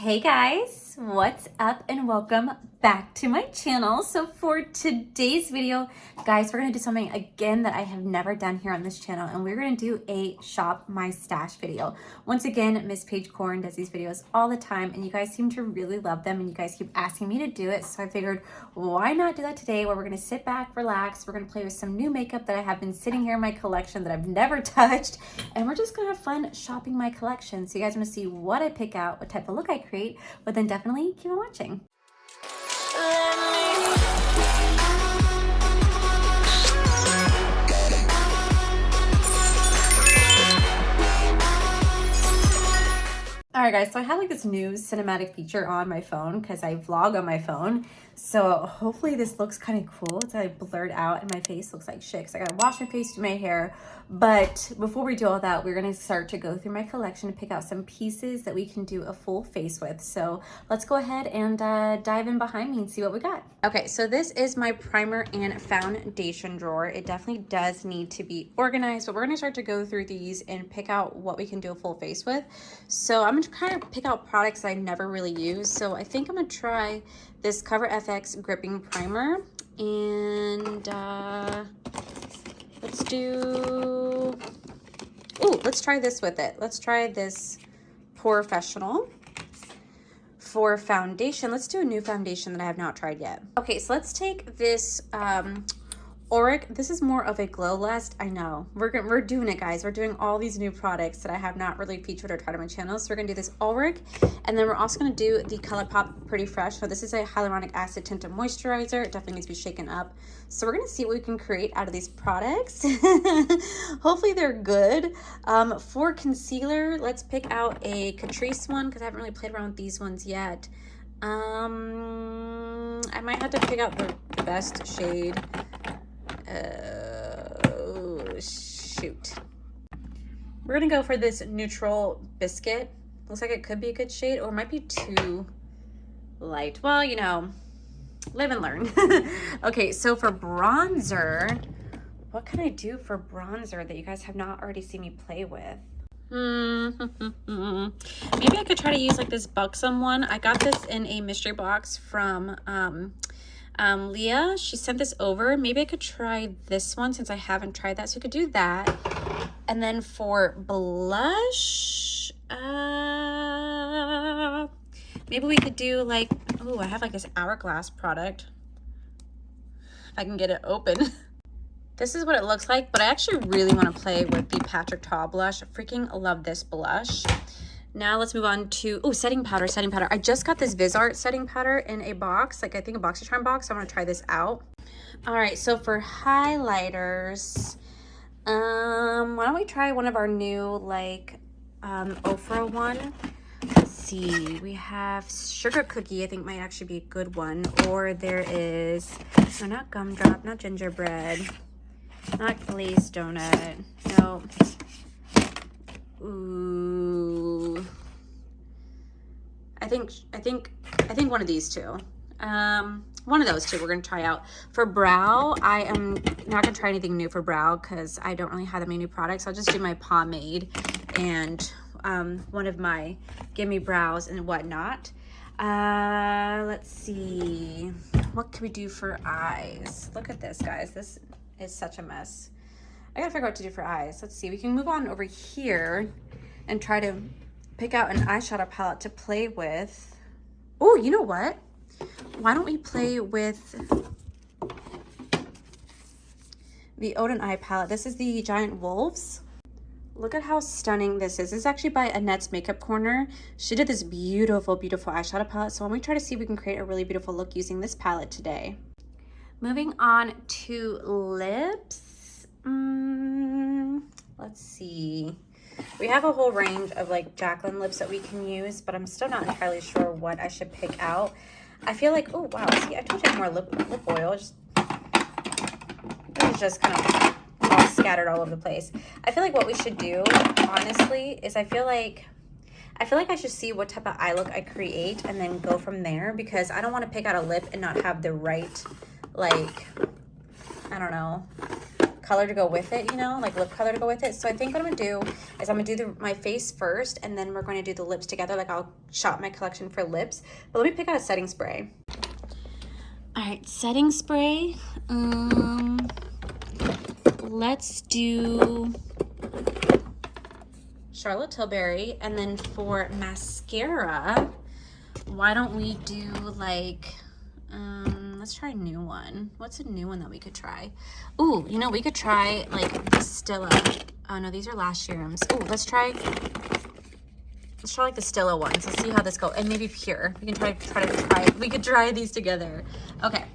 Hey guys, what's up and welcome back to my channel. So for today's video, guys, we're gonna do something again that I have never done here on this channel, and we're gonna do a shop my stash video. Once again, Miss Paige Corn does these videos all the time, and you guys seem to really love them, and you guys keep asking me to do it, so I figured why not do that today, where we're gonna sit back, relax, we're gonna play with some new makeup that I have been sitting here in my collection that I've never touched, and we're just gonna have fun shopping my collection. So you guys wanna see what I pick out, what type of look I create, but then definitely keep on watching. All right, guys, so I have like this new cinematic feature on my phone because I vlog on my phone. So hopefully this looks kind of cool. It's like blurred out and my face looks like shit because I gotta wash my face, do my hair. But before we do all that, we're gonna start to go through my collection and pick out some pieces that we can do a full face with. So let's go ahead and dive in behind me and see what we got. Okay, so this is my primer and foundation drawer. It definitely does need to be organized, but we're gonna start to go through these and pick out what we can do a full face with. So I'm gonna kind of pick out products that I never really use. So I think I'm gonna try this Cover FX gripping primer, and let's try this with it. Let's try this Professional. For foundation, let's do a new foundation that I have not tried yet. Okay, so let's take this Auric. This is more of a glow last. I know we're doing it, guys. We're doing all these new products that I have not really featured or tried on my channel. So we're gonna do this Auric, and then we're also gonna do the ColourPop Pretty Fresh. So this is a hyaluronic acid tinted moisturizer. It definitely needs to be shaken up. So we're gonna see what we can create out of these products. Hopefully they're good. For concealer, let's pick out a Catrice one because I haven't really played around with these ones yet. I might have to pick out the best shade. Oh, shoot. We're gonna go for this Neutral Biscuit. Looks like it could be a good shade, or it might be too light. Well, you know, live and learn. Okay, so for bronzer, what can I do for bronzer that you guys have not already seen me play with? Maybe I could try to use like this Buxom one. I got this in a mystery box from Leah. She sent this over. Maybe I could try this one since I haven't tried that, so we could do that. And then for blush, maybe we could do like, oh, I have like this Hourglass product, if I can get it open. This is what it looks like, but I actually really want to play with the Patrick Ta blush. I freaking love this blush. Now let's move on to, oh, setting powder. I just got this VisArt setting powder in a box, like I think a BoxyCharm box. I want to try this out. All right, so for highlighters, why don't we try one of our new like Ofra one? Let's see, we have Sugar Cookie. I think might actually be a good one. Or there is, no, not Gumdrop, not Gingerbread, not Glazed Donut. No. Ooh, I think one of these two. One of those two we're gonna try out. For brow, I am not gonna try anything new for brow because I don't really have that many new products. I'll just do my pomade and one of my Gimme Brows and whatnot. Let's see, what can we do for eyes? Look at this, guys. This is such a mess. I gotta figure out what to do for eyes. Let's see, we can move on over here and try to pick out an eyeshadow palette to play with. Oh, you know what? Why don't we play with the Odin Eye palette? This is the Giant Wolves. Look at how stunning this is. This is actually by Annette's Makeup Corner. She did this beautiful, beautiful eyeshadow palette. So when we try to see if we can create a really beautiful look using this palette today. Moving on to lips. Let's see. We have a whole range of like Jaclyn lips that we can use, but I'm still not entirely sure what I should pick out. I feel like, oh wow, see, I told you I have more lip oil. This is just kind of all scattered all over the place. I feel like what we should do, honestly, is I feel like I should see what type of eye look I create and then go from there, because I don't want to pick out a lip and not have the right, like, I don't know, color to go with it, you know, like lip color to go with it. So I think what I'm gonna do is I'm gonna do my face first, and then we're going to do the lips together. Like I'll shop my collection for lips, but let me pick out a setting spray. All right, setting spray. Let's do Charlotte Tilbury, and then for mascara, why don't we do like, let's try a new one. What's a new one that we could try? Ooh, you know, we could try like the Stila. Oh no, these are lash serums. Ooh, let's try like the Stila ones. Let's see how this goes. And maybe Pure. We can try we could try these together. Okay.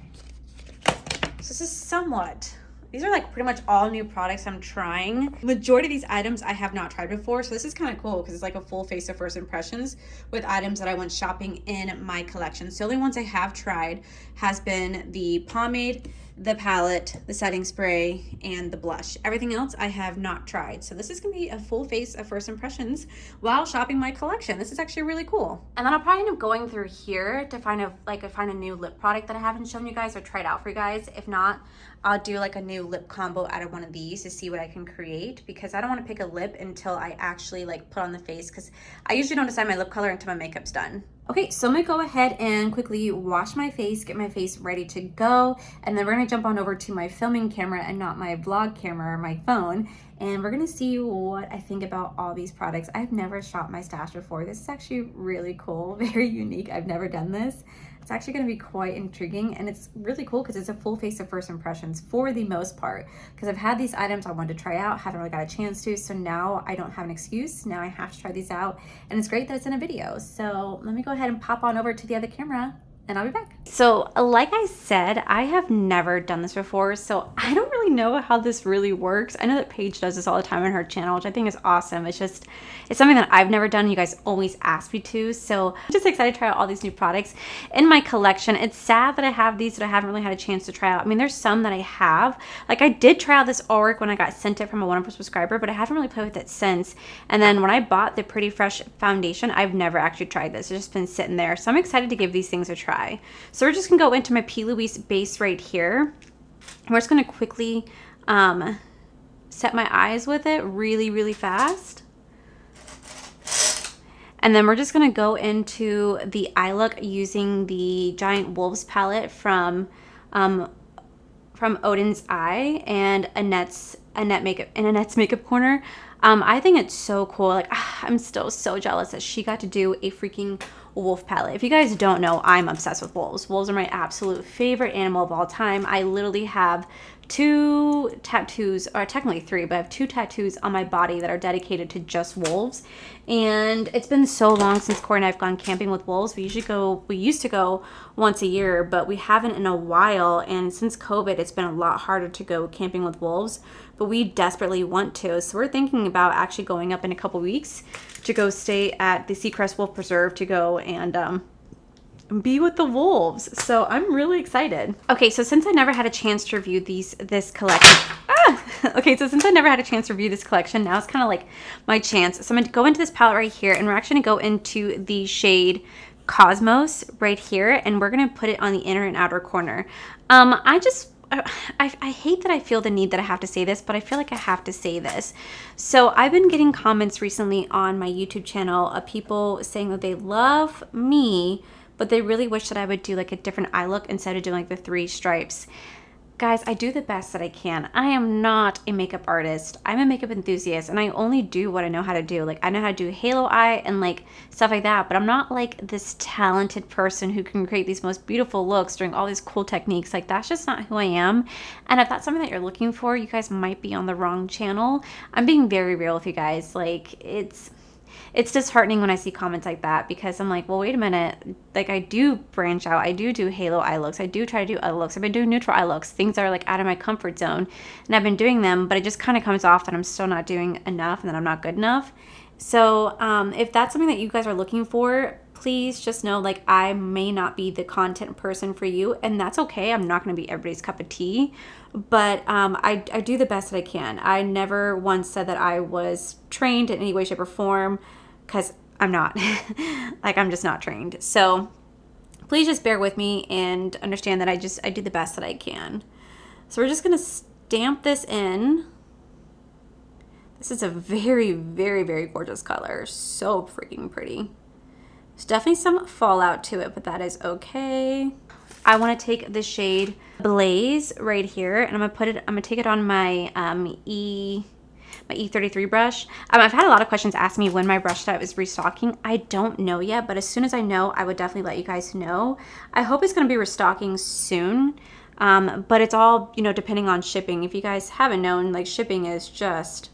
So this is somewhat, these are like pretty much all new products I'm trying. Majority of these items I have not tried before, so this is kind of cool because it's like a full face of first impressions with items that I went shopping in my collection. So the only ones I have tried has been the pomade, the palette, the setting spray, and the blush. Everything else I have not tried. So this is gonna be a full face of first impressions while shopping my collection. This is actually really cool. And then I'll probably end up going through here to find a new lip product that I haven't shown you guys or tried out for you guys. If not, I'll do like a new lip combo out of one of these to see what I can create, because I don't want to pick a lip until I actually like put on the face, because I usually don't decide my lip color until my makeup's done. Okay, so I'm gonna go ahead and quickly wash my face, get my face ready to go, and then we're gonna jump on over to my filming camera and not my vlog camera or my phone, and we're gonna see what I think about all these products. I've never shopped my stash before. This is actually really cool, very unique. I've never done this. It's actually going to be quite intriguing, and it's really cool because it's a full face of first impressions for the most part, because I've had these items I wanted to try out, haven't really got a chance to, so now I don't have an excuse. Now I have to try these out, and it's great that it's in a video. So let me go ahead and pop on over to the other camera, and I'll be back. So like I said, I have never done this before, so I don't really know how this really works. I know that Paige does this all the time on her channel, which I think is awesome. It's something that I've never done. You guys always ask me to, so I'm just excited to try out all these new products in my collection. It's sad that I have these that I haven't really had a chance to try out. I mean, there's some that I have. Like I did try out this Auric when I got sent it from a wonderful subscriber, but I haven't really played with it since. And then when I bought the Pretty Fresh foundation, I've never actually tried this. It's just been sitting there, so I'm excited to give these things a try. So we're just gonna go into my P. Louise base right here. We're just gonna quickly set my eyes with it really fast. And then we're just gonna go into the eye look using the Giant Wolves palette from Odin's Eye and Annette's Makeup Corner. I think it's so cool. Like, I'm still so jealous that she got to do a freaking wolf palette. If you guys don't know, I'm obsessed with wolves. Wolves are my absolute favorite animal of all time. I literally have 2 tattoos, or technically 3, but I have 2 tattoos on my body that are dedicated to just wolves. And it's been so long since Corey and I have gone camping with wolves. We used to go once a year, but we haven't in a while. And since COVID, it's been a lot harder to go camping with wolves, but we desperately want to. So we're thinking about actually going up in a couple weeks to go stay at the Seacrest Wolf Preserve to go and be with the wolves. So I'm really excited. Okay, so since I never had a chance to review this collection, okay, so since I never had a chance to review this collection, now it's kind of like my chance. So I'm gonna go into this palette right here, and we're actually gonna go into the shade Cosmos right here, and we're gonna put it on the inner and outer corner. I hate that I feel the need that I have to say this, but I feel like I have to say this. So I've been getting comments recently on my YouTube channel of people saying that they love me, but they really wish that I would do like a different eye look instead of doing like the 3 stripes. Guys, I do the best that I can. I am not a makeup artist. I'm a makeup enthusiast, and I only do what I know how to do. Like, I know how to do halo eye and like stuff like that, but I'm not like this talented person who can create these most beautiful looks doing all these cool techniques. Like, that's just not who I am. And if that's something that you're looking for, you guys might be on the wrong channel. I'm being very real with you guys. Like, it's disheartening when I see comments like that, because I'm like, well, wait a minute. Like, I do branch out. I do halo eye looks. I do try to do eye looks. I've been doing neutral eye looks. Things are like out of my comfort zone, and I've been doing them, but it just kind of comes off that I'm still not doing enough and that I'm not good enough. So if that's something that you guys are looking for, please just know, like, I may not be the content person for you, and that's okay. I'm not going to be everybody's cup of tea, but I do the best that I can. I never once said that I was trained in any way, shape, or form, because I'm not. Like, I'm just not trained. So please just bear with me and understand that I do the best that I can. So we're just gonna damp this in. This is a very, very, very gorgeous color. So freaking pretty. There's definitely some fallout to it, but that is okay. I want to take the shade Blaze right here, and I'm gonna take it on my E33 brush. I've had a lot of questions ask me when my brush set is restocking. I don't know yet, but as soon as I know, I would definitely let you guys know. I hope it's gonna be restocking soon, but it's all, you know, depending on shipping. If you guys haven't known, like, shipping is just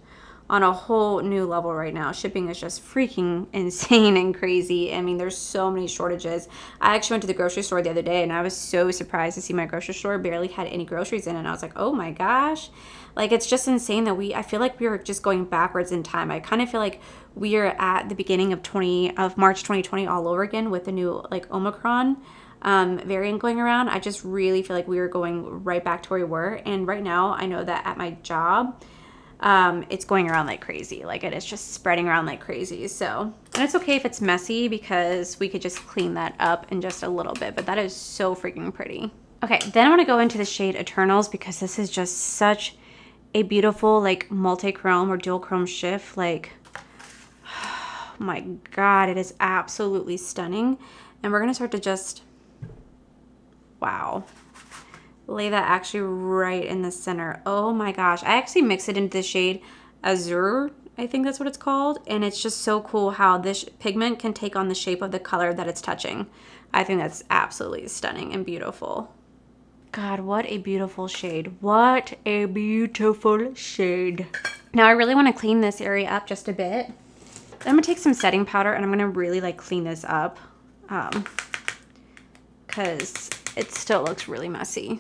on a whole new level right now. Shipping is just freaking insane and crazy. I mean, there's so many shortages. I actually went to the grocery store the other day, and I was so surprised to see my grocery store barely had any groceries in, and I was like, oh my gosh. Like, it's just insane that I feel like we are just going backwards in time. I kind of feel like we are at the beginning of March 2020 all over again with the new, like, Omicron variant going around. I just really feel like we are going right back to where we were. And right now, I know that at my job, it's going around like crazy. Like, it is just spreading around like crazy. So, and it's okay if it's messy because we could just clean that up in just a little bit, but that is so freaking pretty. Okay, then I want to go into the shade Eternals because this is just such a beautiful, like, multi-chrome or dual chrome shift. Like, oh my God, it is absolutely stunning. And we're going to start to just, wow, lay that actually right in the center. Oh my gosh. I actually mix it into the shade Azure, I think that's what it's called. And it's just so cool how this pigment can take on the shape of the color that it's touching. I think that's absolutely stunning and beautiful. God, what a beautiful shade. What a beautiful shade. Now I really want to clean this area up just a bit. Then I'm going to take some setting powder and I'm going to really, like, clean this up because it still looks really messy.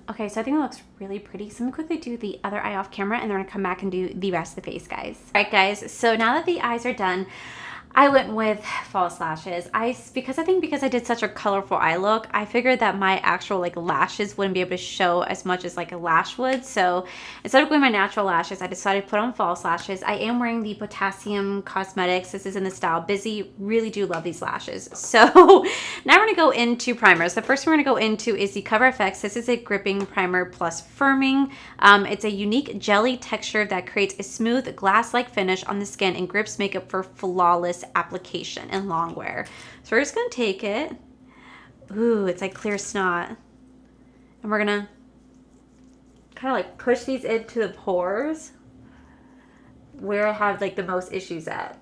Okay, so I think it looks really pretty. So I'm gonna quickly do the other eye off camera and then we're gonna come back and do the rest of the face, guys. All right, guys, so now that the eyes are done, I went with false lashes. Because I did such a colorful eye look, I figured that my actual, like, lashes wouldn't be able to show as much as, like, a lash would. So instead of going my natural lashes, I decided to put on false lashes. I am wearing the Potassium Cosmetics. This is in the style Busy. Really do love these lashes. So now we're gonna go into primers. The first one we're gonna go into is the Cover FX. This is a gripping primer plus firming. It's a unique jelly texture that creates a smooth glass-like finish on the skin and grips makeup for flawless application and long wear. So we're just gonna take it. Ooh, it's like clear snot. And we're gonna kind of like push these into the pores where I have, like, the most issues at.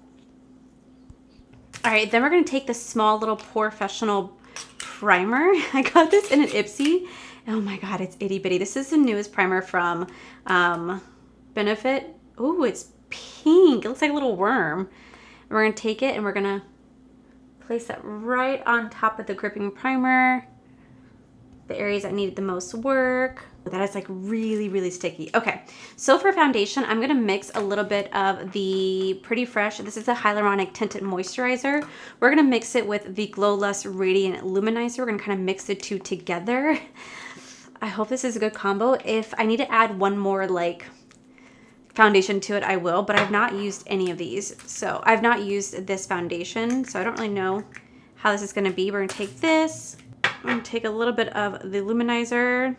All right, then we're gonna take the small little Professional primer. I got this in an Ipsy. Oh my God, it's itty bitty. This is the newest primer from Benefit. Ooh, it's pink. It looks like a little worm. And we're going to take it and we're going to place that right on top of the gripping primer. The areas that needed the most work. That is, like, really, really sticky. Okay, so for foundation, I'm going to mix a little bit of the Pretty Fresh. This is a hyaluronic tinted moisturizer. We're going to mix it with the Glow Lust Radiant Luminizer. We're going to kind of mix the two together. I hope this is a good combo. If I need to add one more, like, foundation to it, I will, but I've not used any of these. So I've not used this foundation, so I don't really know how this is going to be. We're going to take this. I'm going to take a little bit of the luminizer,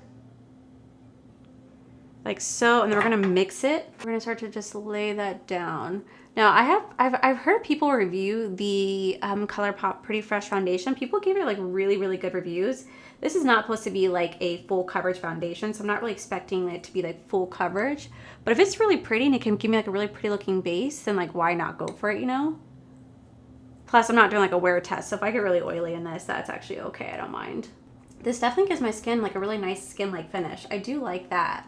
like so, and then we're going to mix it. We're going to start to just lay that down. Now I've heard people review the ColourPop Pretty Fresh foundation. People gave it, like, really, really good reviews. This is not supposed to be, like, a full coverage foundation, so I'm not really expecting it to be, like, full coverage. But if it's really pretty and it can give me, like, a really pretty looking base, then, like, why not go for it, you know? Plus, I'm not doing, like, a wear test, so if I get really oily in this, that's actually okay. I don't mind. This definitely gives my skin, like, a really nice skin-like finish. I do like that.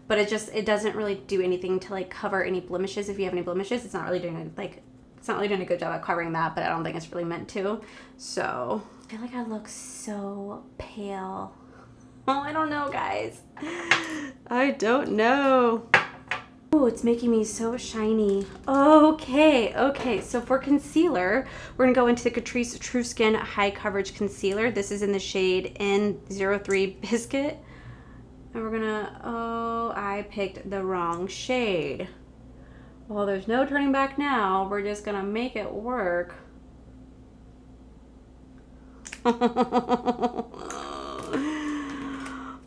But it doesn't really do anything to, like, cover any blemishes. If you have any blemishes, it's not really doing a good job at covering that, but I don't think it's really meant to. So I feel like I look so pale. Oh, I don't know, guys. I don't know. Oh, it's making me so shiny. Okay. So for concealer, we're gonna go into the Catrice True Skin High Coverage Concealer. This is in the shade N03 Biscuit. And we're gonna, oh, I picked the wrong shade. Well, there's no turning back now. We're just gonna make it work.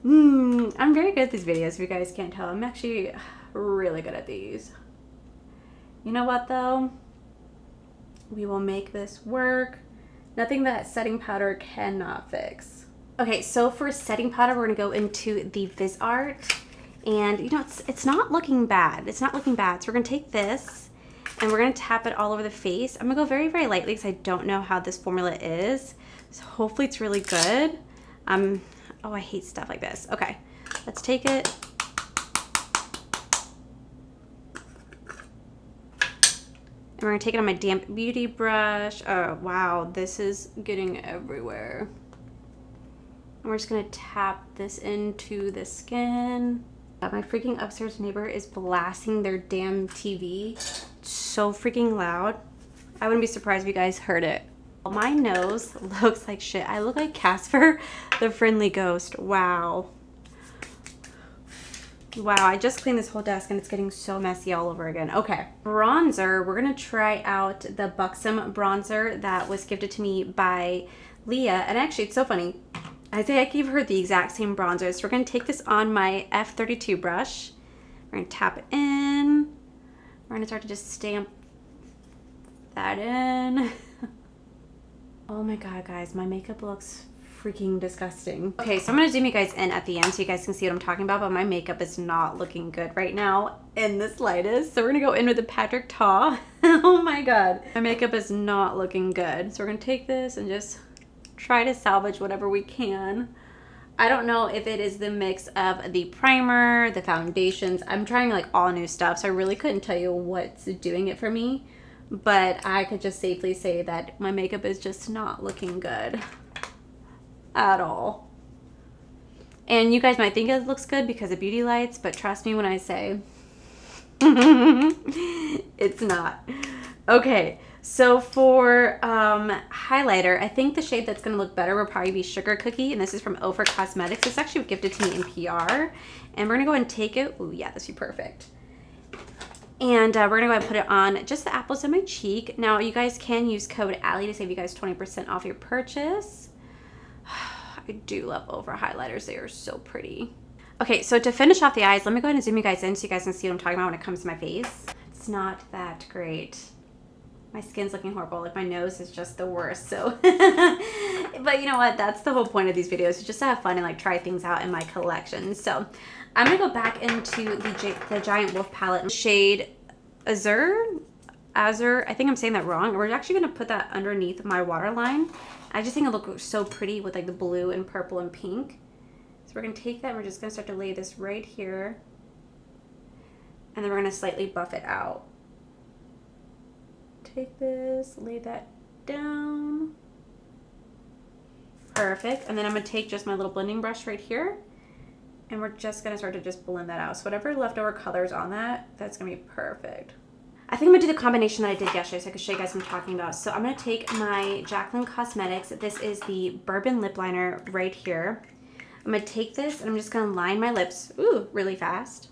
I'm very good at these videos, if you guys can't tell. I'm actually really good at these. You know what, though? We will make this work. Nothing that setting powder cannot fix. Okay, so for setting powder, we're gonna go into the VisArt. And you know, it's not looking bad. It's not looking bad. So we're gonna take this and we're gonna tap it all over the face. I'm gonna go very, very lightly because I don't know how this formula is. So hopefully it's really good. Oh, I hate stuff like this. Okay, let's take it. And we're gonna take it on my damp beauty brush. Oh, wow, this is getting everywhere. And we're just gonna tap this into the skin. My freaking upstairs neighbor is blasting their damn TV so freaking loud. I wouldn't be surprised if you guys heard it. My nose looks like shit. I look like Casper the Friendly Ghost. Wow. Wow, I just cleaned this whole desk and it's getting so messy all over again. Okay, bronzer. We're gonna try out the Buxom bronzer that was gifted to me by Leah. And actually, it's so funny. I gave her the exact same bronzer. So we're gonna take this on my F32 brush. We're gonna tap it in. We're gonna start to just stamp that in. Oh my God, guys, my makeup looks freaking disgusting. Okay, so I'm gonna zoom you guys in at the end so you guys can see what I'm talking about, but my makeup is not looking good right now in the slightest. So we're gonna go in with the Patrick Ta. Oh my God, my makeup is not looking good. So we're gonna take this and just try to salvage whatever we can. I don't know if it is the mix of the primer, the foundations. I'm trying like all new stuff, so I really couldn't tell you what's doing it for me, but I could just safely say that my makeup is just not looking good at all. And you guys might think it looks good because of beauty lights, but trust me when I say it's not. Okay, so for highlighter, I think the shade that's going to look better will probably be Sugar Cookie, and this is from Ofer Cosmetics. It's actually gifted to me in PR, and we're going to go and take it. Oh yeah, this would be perfect. And we're going to go ahead and put it on just the apples of my cheek. Now, you guys can use code Allie to save you guys 20% off your purchase. I do love Ofer highlighters. They are so pretty. Okay, so to finish off the eyes, let me go ahead and zoom you guys in so you guys can see what I'm talking about when it comes to my face. It's not that great. My skin's looking horrible. Like, my nose is just the worst. So, but you know what? That's the whole point of these videos, is just to have fun and like try things out in my collection. So I'm gonna go back into the Giant Wolf palette, shade Azure. I think I'm saying that wrong. We're actually gonna put that underneath my waterline. I just think it looks so pretty with like the blue and purple and pink. So we're gonna take that and we're just gonna start to lay this right here. And then we're gonna slightly buff it out. Take this, lay that down. Perfect. And then I'm gonna take just my little blending brush right here, and we're just gonna start to just blend that out. So whatever leftover colors on that, that's gonna be perfect. I think I'm gonna do the combination that I did yesterday so I can show you guys what I'm talking about. So I'm gonna take my Jaclyn Cosmetics. This is the Bourbon Lip Liner right here. I'm gonna take this and I'm just gonna line my lips, ooh, really fast.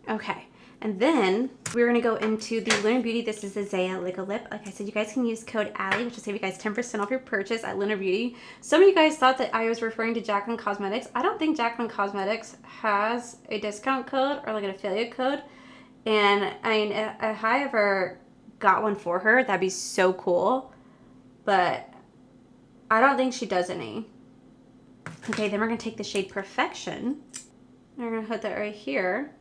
Okay, and then we're gonna go into the Lunar Beauty. This is the Zaya Lick Lip. Like I said, you guys can use code Allie, which will save you guys 10% off your purchase at Lunar Beauty. Some of you guys thought that I was referring to Jaclyn Cosmetics. I don't think Jaclyn Cosmetics has a discount code or like an affiliate code. And I mean, if I ever got one for her, that'd be so cool. But I don't think she does any. Okay, then we're gonna take the shade Perfection. And we're gonna put that right here.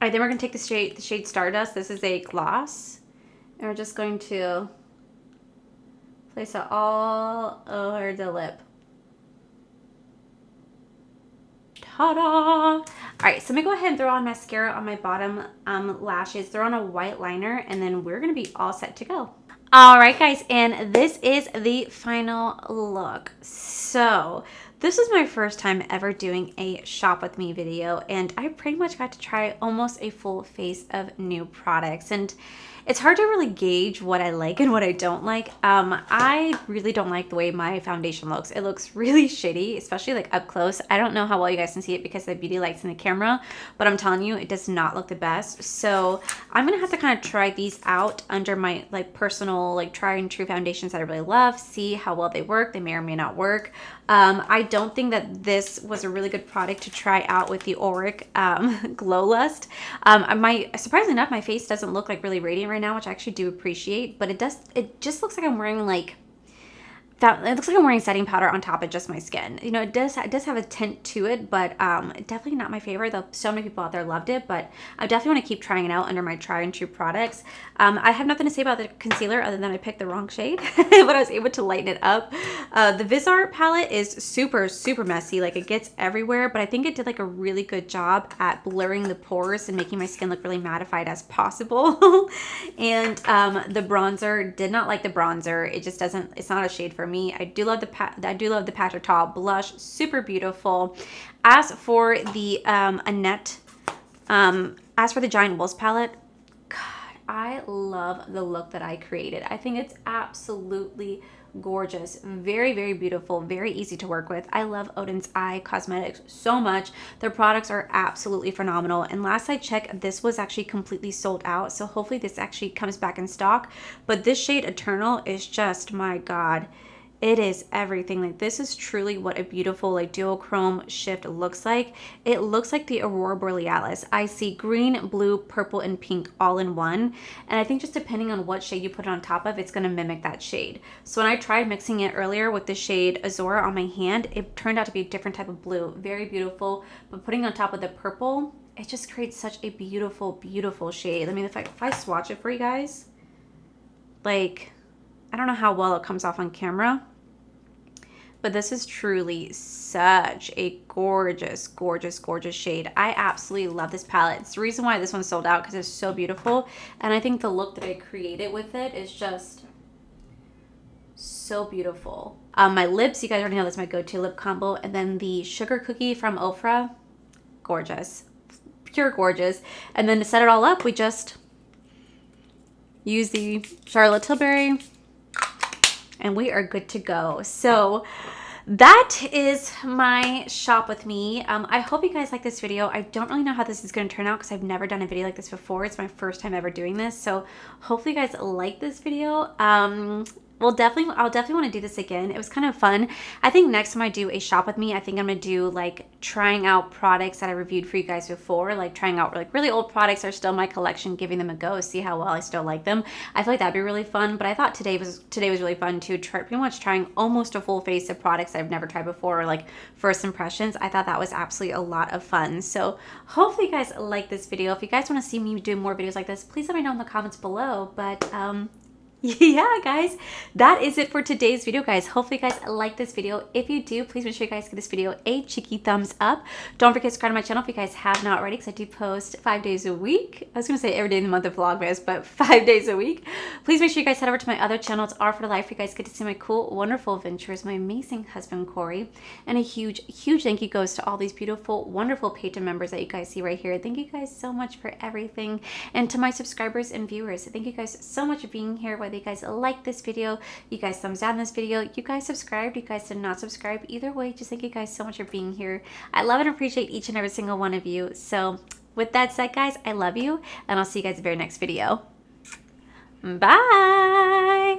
All right, then we're gonna take the shade Stardust. This is a gloss. And we're just going to place it all over the lip. Ta-da! All right, so I'm gonna go ahead and throw on mascara on my bottom lashes, throw on a white liner, and then we're gonna be all set to go. All right, guys, and this is the final look. So This is my first time ever doing a shop with me video, and I pretty much got to try almost a full face of new products, and it's hard to really gauge what I like and what I don't like. I really don't like the way my foundation looks. It looks really shitty, especially like up close. I don't know how well you guys can see it because the beauty light's in the camera, but I'm telling you, it does not look the best. So I'm gonna have to kind of try these out under my like personal like try and true foundations that I really love, see how well they work. They may or may not work. I don't think that this was a really good product to try out with the Auric Glow Lust. Surprisingly enough, my face doesn't look like really radiant right now, which I actually do appreciate, but it just looks like I'm wearing like that. It looks like I'm wearing setting powder on top of just my skin. You know, it does have a tint to it, but definitely not my favorite, though so many people out there loved it. But I definitely want to keep trying it out under my try and true products. I have nothing to say about the concealer other than I picked the wrong shade, but I was able to lighten it up. The Visart palette is super, super messy. Like, it gets everywhere, but I think it did like a really good job at blurring the pores and making my skin look really mattified as possible. And the bronzer, did not like the bronzer. It just doesn't, it's not a shade for me. I do love the Patch Tall blush, super beautiful. As for the Annette, as for the Giant Wolves palette, God, I love the look that I created. I think it's absolutely gorgeous, very, very beautiful, very easy to work with. I love Odin's Eye Cosmetics so much. Their products are absolutely phenomenal, and last I checked, this was actually completely sold out, so hopefully this actually comes back in stock. But this shade Eternal is just, my God, it is everything. Like, this is truly what a beautiful like duochrome shift looks like. It looks like the Aurora Borealis. I see green, blue, purple, and pink all in one. And I think just depending on what shade you put it on top of, it's going to mimic that shade. So when I tried mixing it earlier with the shade Azura on my hand, it turned out to be a different type of blue. Very beautiful. But putting on top of the purple, it just creates such a beautiful, beautiful shade. I mean, if I swatch it for you guys, like, I don't know how well it comes off on camera, but this is truly such a gorgeous, gorgeous, gorgeous shade. I absolutely love this palette. It's the reason why this one sold out, because it's so beautiful. And I think the look that I created with it is just so beautiful. My lips, you guys already know that's my go-to lip combo. And then the Sugar Cookie from Ofra, gorgeous. Pure gorgeous. And then to set it all up, we just use the Charlotte Tilbury, and we are good to go. So that is my shop with me. I hope you guys like this video. I don't really know how this is going to turn out because I've never done a video like this before. It's my first time ever doing this. So hopefully you guys like this video. I'll definitely want to do this again. It was kind of fun. I think next time I do a shop with me, I think I'm going to do like trying out products that I reviewed for you guys before, like trying out like really old products that are still in my collection, giving them a go, see how well I still like them. I feel like that'd be really fun, but I thought today was really fun too. Pretty much trying almost a full face of products I've never tried before, or like first impressions. I thought that was absolutely a lot of fun. So hopefully you guys like this video. If you guys want to see me do more videos like this, please let me know in the comments below. But yeah, guys, that is it for today's video, guys. Hopefully you guys like this video. If you do, please make sure you guys give this video a cheeky thumbs up. Don't forget to subscribe to my channel if you guys have not already, because I do post 5 days a week. I was going to say every day in the month of Vlogmas, but 5 days a week. Please make sure you guys head over to my other channel. It's R for Life. You guys get to see my cool, wonderful adventures, my amazing husband, Corey. And a huge, huge thank you goes to all these beautiful, wonderful Patreon members that you guys see right here. Thank you guys so much for everything. And to my subscribers and viewers, thank you guys so much for being here. Whether you guys like this video, you guys thumbs down this video, you guys subscribed, you guys did not subscribe, either way, just thank you guys so much for being here. I love and appreciate each and every single one of you. So with that said, guys, I love you, and I'll see you guys in the very next video. Bye.